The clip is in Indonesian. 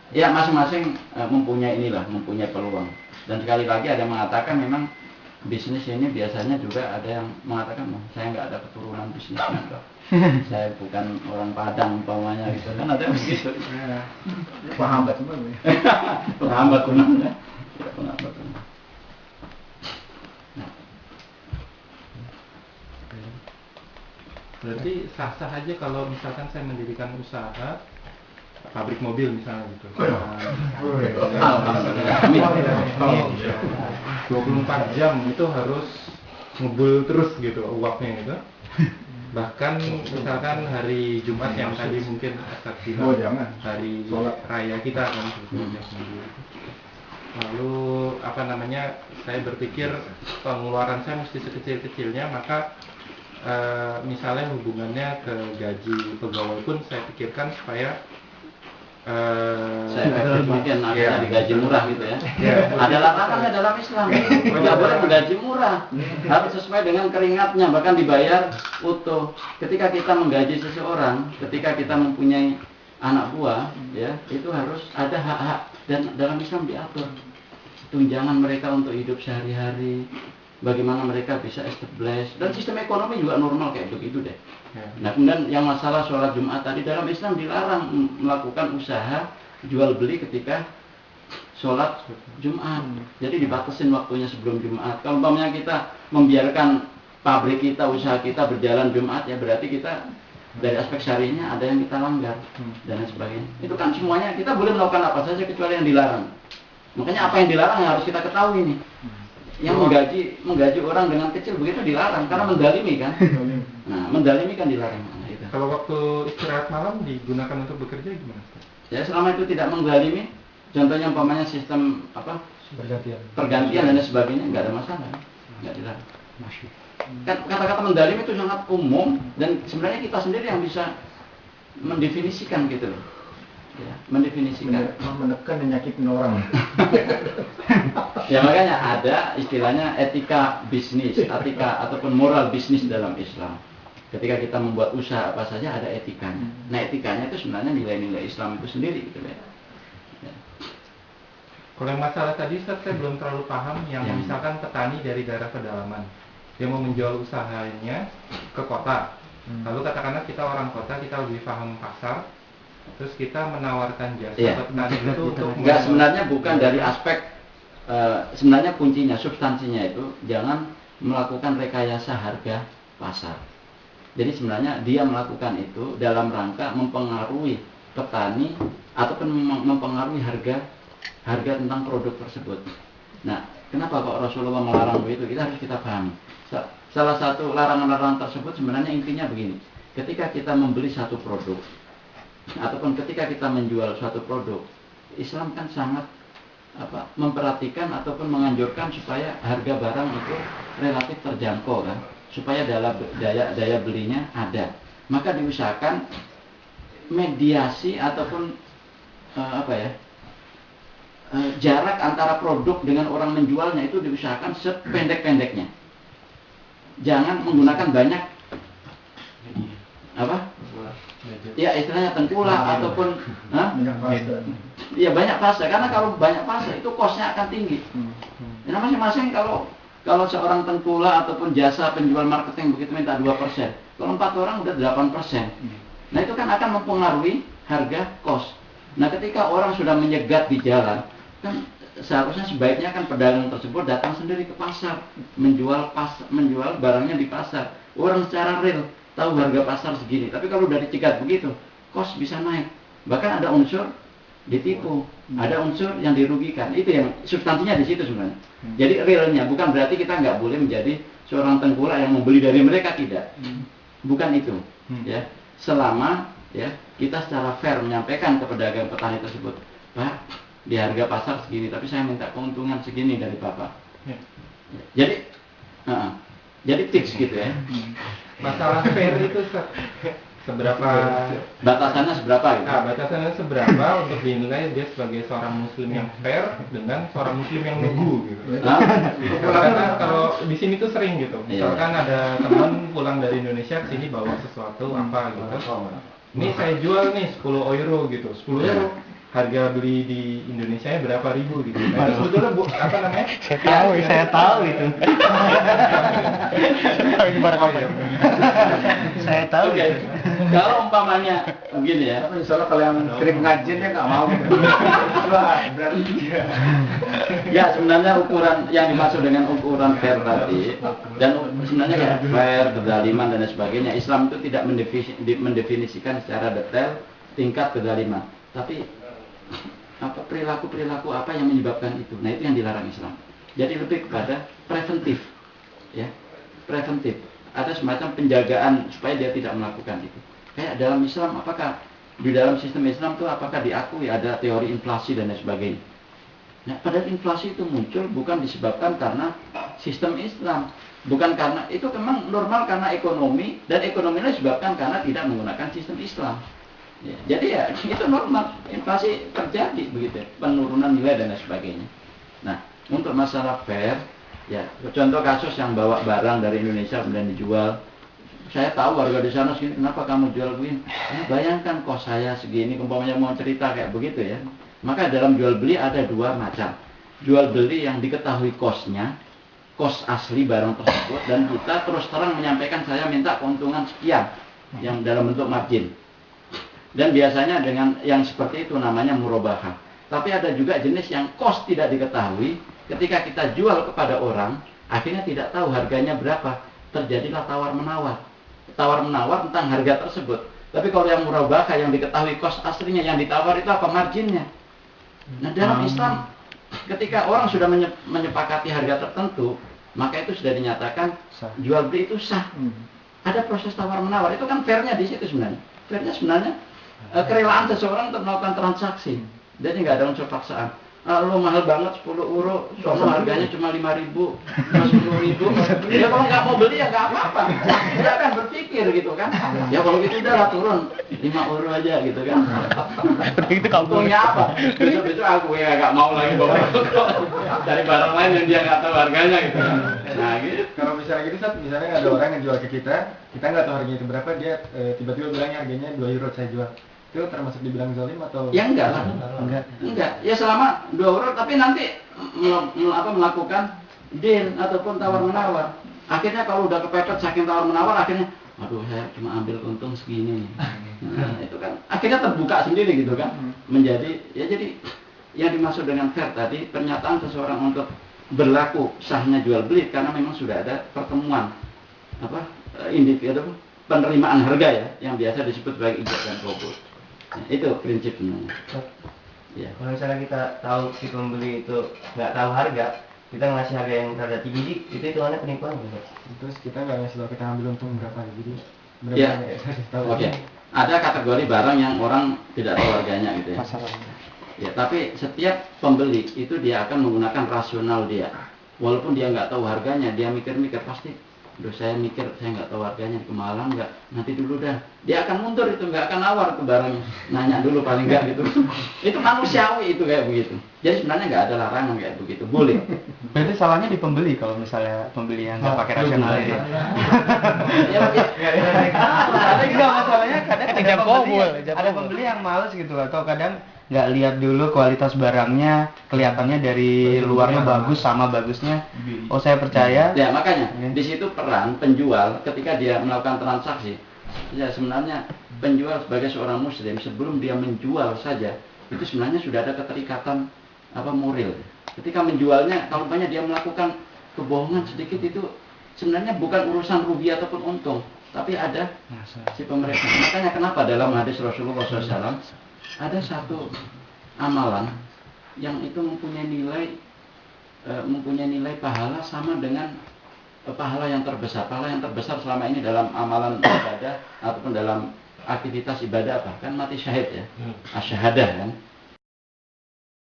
Ya masing-masing mempunyai mempunyai peluang. Dan sekali lagi ada yang mengatakan memang bisnis ini biasanya juga ada yang mengatakan, saya nggak ada keturunan bisnisnya, saya bukan orang Padang umpamanya gitu kan, ada yang begitu. Penghambat semua. Penghambat ya. Penghambat. Berarti sah-sah aja kalau misalkan saya mendirikan usaha pabrik mobil misalnya gitu. 24 jam itu harus ngebul terus gitu uapnya gitu. Bahkan misalkan hari Jumat yang tadi mungkin Ustaz bilang hari raya kita kan sebetulnya. Lalu saya berpikir pengeluaran saya mesti sekecil-kecilnya, maka misalnya hubungannya ke gaji pegawai pun saya pikirkan supaya saya mungkin ada digaji murah gitu ya. Ada larangannya dalam Islam. Tidak boleh menggaji murah. Harus sesuai dengan keringatnya, bahkan dibayar utuh. Ketika kita menggaji seseorang, ketika kita mempunyai anak buah, ya itu harus ada hak-hak, dan dalam Islam diatur tunjangan mereka untuk hidup sehari-hari, bagaimana mereka bisa establish, dan sistem ekonomi juga normal kayak begitu deh. Nah kemudian yang masalah sholat Jumat tadi, dalam Islam dilarang melakukan usaha jual beli ketika sholat Jumat. Jadi dibatasin waktunya sebelum Jumat. Kalau umpamanya kita membiarkan pabrik kita, usaha kita berjalan Jumat, ya berarti kita dari aspek syariahnya ada yang kita langgar dan lain sebagainya. Itu kan semuanya kita boleh melakukan apa saja kecuali yang dilarang. Makanya apa yang dilarang harus kita ketahui nih. Yang menggaji orang dengan kecil begitu dilarang karena mendalimi kan. Nah, mendalimi kan dilarang. Nah, itu. Kalau waktu istirahat malam digunakan untuk bekerja gimana? Ya selama itu tidak mendalimi, contohnya umpamanya sistem pergantian dan sebagainya, nggak ada masalah, nggak dilarang. Kata-kata mendalimi itu sangat umum dan sebenarnya kita sendiri yang bisa mendefinisikan gitu loh. Ya, mendefinisikan, menekan dan nyakitin orang. Ya makanya ada istilahnya etika bisnis, etika ataupun moral bisnis dalam Islam. Ketika kita membuat usaha apa saja ada etikanya. Nah etikanya itu sebenarnya nilai-nilai Islam itu sendiri gitu ya. Kalau yang masalah tadi Ustaz, saya belum terlalu paham yang misalkan petani dari daerah pedalaman dia mau menjual usahanya ke kota. Lalu katakanlah kita orang kota, kita lebih paham pasar, terus kita menawarkan jasa petani itu untuk sebenarnya bukan dari aspek sebenarnya kuncinya, substansinya itu jangan melakukan rekayasa harga pasar. Jadi sebenarnya dia melakukan itu dalam rangka mempengaruhi petani ataupun mempengaruhi harga tentang produk tersebut. Nah, kenapa kok Rasulullah melarang begitu? Kita pahami. Salah satu larangan-larangan tersebut sebenarnya intinya begini. Ketika kita membeli satu produk ataupun ketika kita menjual suatu produk, Islam kan sangat memperhatikan ataupun menganjurkan supaya harga barang itu relatif terjangkau kan, supaya daya belinya ada. Maka diusahakan mediasi ataupun jarak antara produk dengan orang menjualnya itu diusahakan sependek-pendeknya. Jangan menggunakan banyak ya istilahnya tengkulak ataupun banyak fase, karena kalau banyak fase itu costnya akan tinggi. Nah masing-masing kalau seorang tengkulak ataupun jasa penjual marketing begitu minta 2%, kalau 4 orang udah 8%. Nah itu kan akan mempengaruhi harga cost. Nah ketika orang sudah menyegat di jalan, kan seharusnya sebaiknya kan pedagang tersebut datang sendiri ke pasar, menjual barangnya di pasar. Orang secara real tahu harga pasar segini. Tapi kalau udah dicegat begitu, cost bisa naik. Bahkan ada unsur ditipu, ada unsur yang dirugikan. Itu yang substansinya di situ sebenarnya. Jadi realnya bukan berarti kita nggak boleh menjadi seorang tengkulak yang membeli dari mereka, tidak. Bukan itu. Ya, selama kita secara fair menyampaikan ke pedagang petani tersebut, Pak, di harga pasar segini, tapi saya minta keuntungan segini dari Bapak. Jadi fix gitu ya. Masalah fair itu seberapa batasannya seberapa gitu? Nah, batasannya seberapa untuk dinilai dia sebagai seorang muslim yang fair dengan seorang muslim yang lugu gitu. Karena kalau di sini tuh sering gitu. Misalkan ada teman pulang dari Indonesia ke sini bawa sesuatu apa gitu. Ini saya jual nih 10 euro gitu. 10 euro. harga beli di Indonesia berapa ribu gitu. Nah, itu sebetulnya apa namanya? Saya tahu itu. Saya tahu. Oke. Kalau umpamanya begini ya. Tapi misalnya kalau yang kirim pengajian dia nggak mau. Wah, berarti dia. Ya sebenarnya ukuran yang dimaksud dengan ukuran fair tadi dan sebenarnya ya fair, kezaliman dan lain sebagainya, Islam itu tidak mendefinisikan secara detail tingkat kezaliman, tapi apa perilaku apa yang menyebabkan itu. Nah itu yang dilarang Islam. Jadi lebih kepada preventif, ya preventif. Ada semacam penjagaan supaya dia tidak melakukan itu. Kayak dalam Islam, apakah di dalam sistem Islam itu apakah diakui ada teori inflasi dan lain sebagainya? Nah, padahal inflasi itu muncul bukan disebabkan karena sistem Islam, bukan karena itu memang normal karena ekonomi, dan ekonominya disebabkan karena tidak menggunakan sistem Islam. Ya, jadi ya itu normal, inflasi terjadi begitu, penurunan nilai dan lain sebagainya. Nah, untuk masalah fair, ya contoh kasus yang bawa barang dari Indonesia kemudian dijual, saya tahu harga di sana segini, kenapa kamu jual begini? Ya, bayangkan kos saya segini, umpamanya mau cerita kayak begitu ya. Maka dalam jual beli ada dua macam. Jual beli yang diketahui kosnya, kos asli barang tersebut, dan kita terus terang menyampaikan saya minta keuntungan sekian yang dalam bentuk margin. Dan biasanya dengan yang seperti itu namanya murabahah. Tapi ada juga jenis yang kos tidak diketahui, ketika kita jual kepada orang, akhirnya tidak tahu harganya berapa, terjadilah tawar-menawar. Tawar-menawar tentang harga tersebut. Tapi kalau yang murabahah yang diketahui kos aslinya, yang ditawar itu apa? Marginnya. Nah dalam Islam, ketika orang sudah menyepakati harga tertentu, maka itu sudah dinyatakan jual beli itu sah. Ada proses tawar-menawar, itu kan fairnya di situ sebenarnya. Fairnya sebenarnya kerelaan seseorang untuk melakukan transaksi. Jadi nggak ada unsur paksaan. Lo mahal banget 10 euro, soalnya harganya cuma 5.000, cuma 10.000. Ya kalau nggak mau beli ya nggak apa-apa. Dia akan berpikir gitu kan. Ya kalau gitu udah lah turun 5 euro aja gitu kan. Itu untungnya apa? Besok-besok aku ya nggak mau lagi bawa dari barang lain yang dia nggak tahu harganya gitu. Nah gitu. Kalau misalnya gitu, misalnya ada orang yang jual ke kita nggak tahu harganya itu berapa, dia tiba-tiba bilangnya harganya 2 euro saya jual. Itu termasuk dibilang zalim atau? Ya enggak lah. Enggak. Ya selama 2 euro, tapi nanti melakukan deal ataupun tawar-menawar. Akhirnya kalau udah kepepet saking tawar-menawar, akhirnya aduh saya cuma ambil untung segini. Nah, itu kan akhirnya terbuka sendiri gitu kan. Menjadi ya jadi yang dimaksud dengan fair tadi, pernyataan seseorang untuk berlaku sahnya jual beli karena memang sudah ada pertemuan individu penerimaan harga ya, yang biasa disebut sebagai ijab dan qabul. Nah, itu prinsipnya. Ya. Kalau misalnya kita tahu si pembeli itu nggak tahu harga, kita ngasih harga yang rada tinggi, itu hitungannya penipuan gitu. Terus kita nggak ngasih tahu kita ambil untung berapa, jadi Ya. Oke. Ada kategori barang yang orang tidak tahu harganya gitu ya. Ya, tapi setiap pembeli itu dia akan menggunakan rasional dia. Walaupun dia nggak tahu harganya, dia mikir-mikir pasti. Saya mikir saya nggak tahu harganya, kemahalan nggak, nanti dulu dah. Dia akan mundur itu, nggak akan nawar ke barangnya, nanya dulu paling nggak gitu. Itu manusiawi itu kayak begitu. Jadi sebenarnya nggak ada larangan kayak begitu, boleh. Berarti salahnya di pembeli kalau misalnya pembeli yang nggak pakai rasional ini. Enggak, masalahnya kadang ada pembeli yang males gitu, atau kadang nggak lihat dulu kualitas barangnya, kelihatannya dari luarnya bagus sama bagusnya. Oh saya percaya. Ya makanya di situ peran penjual ketika dia melakukan transaksi. Ya sebenarnya penjual sebagai seorang muslim sebelum dia menjual saja itu sebenarnya sudah ada keterikatan moral. Ketika menjualnya, kalau dia melakukan kebohongan sedikit itu sebenarnya bukan urusan rugi ataupun untung, tapi ada si pemerintah. Makanya kenapa dalam hadis Rasulullah SAW ada satu amalan yang itu mempunyai nilai pahala sama dengan pahala yang terbesar. Pahala yang terbesar selama ini dalam amalan ibadah ataupun dalam aktivitas ibadah apa? Kan mati syahid ya. Asyahadah kan.